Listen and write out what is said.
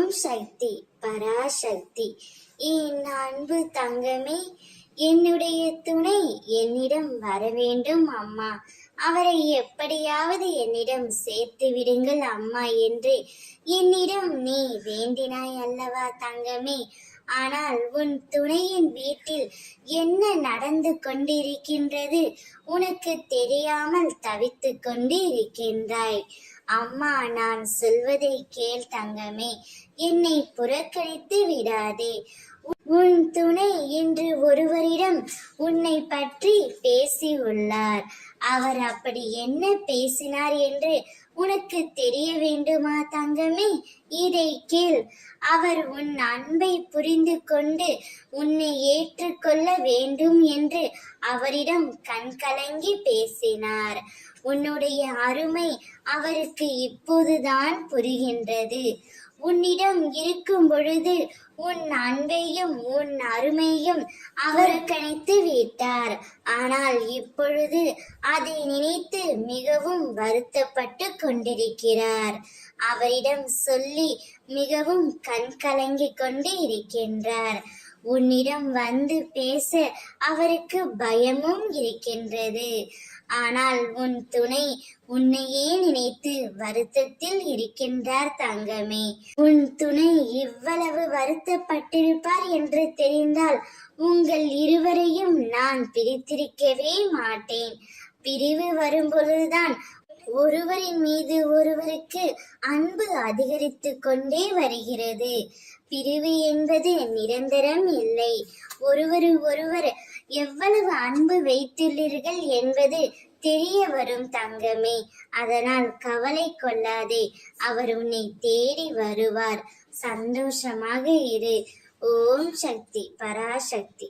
ஓம் சக்தி பராசக்தி. என் அன்பு தங்கமே, என்னுடைய துணை என்னிடம் வர வேண்டும் அம்மா. அவரை எப்படியாவது என்னிடம் சேர்த்து விடுங்கள் அம்மா என்று என்னிடம் நீ வேண்டினாய் அல்லவா தங்கமே? ஆனால் உன் துணையின் வீட்டில் என்ன நடந்து கொண்டிருக்கின்றது உனக்கு தெரியாமல் தவித்து கொண்டு இருக்கின்றாய். அம்மா, நான் சொல்வதை கேள் தங்கமே, என்னை புறக்கணித்து விடாதே. உன் துணை இன்று ஒருவரிடம் உன்னை பற்றி பேசி உள்ளார். அவர் அப்படி என்ன பேசினார் என்று உனக்கு தெரிய வேண்டுமா தங்கமே? இதை கேள். அவர் உன் அன்பை புரிந்து கொண்டு உன்னை ஏற்றுக்கொள்ள வேண்டும் என்று அவரிடம் கண்கலங்கி பேசினார். உன்னுடைய அருமை அவருக்கு இப்போதுதான் புரிகின்றது. உன்னிடம் இருக்கும் பொழுது உன் அன்பையும் உன் அருமையும் அவர் கணித்து விட்டார். ஆனால் இப்பொழுது அதை நினைத்து மிகவும் வருத்தப்பட்டு கொண்டிருக்கிறார். அவரிடம் சொல்லி மிகவும் கண்கலங்கி கொண்டு இருக்கின்றார். உன்னிடம் வந்து பேச அவருக்கு பயமும் இருக்கின்றது. ஆனால் உன் துணை உன்னையே நினைத்து வருத்தத்தில் இருக்கின்றார் தங்கமே. உன் துணை இவ்வளவு வருத்தப்பட்டிருப்பார் என்று தெரிந்தால் உங்கள் இருவரையும் நான் பிரித்திருக்கவே மாட்டேன். பிரிவு வரும்பொழுதுதான் ஒருவரின் மீது ஒருவருக்கு அன்பு அதிகரித்து கொண்டே வருகிறது. பிரிவு என்பது நிரந்தரம் இல்லை. ஒருவர் எவ்வளவு அன்பு வைத்துள்ளீர்கள் என்பது தெரிய வரும் தங்கமே. அதனால் கவலை கொள்ளாதே. அவர் உன்னை தேடி வருவார். சந்தோஷமாக இரு. ஓம் சக்தி பராசக்தி.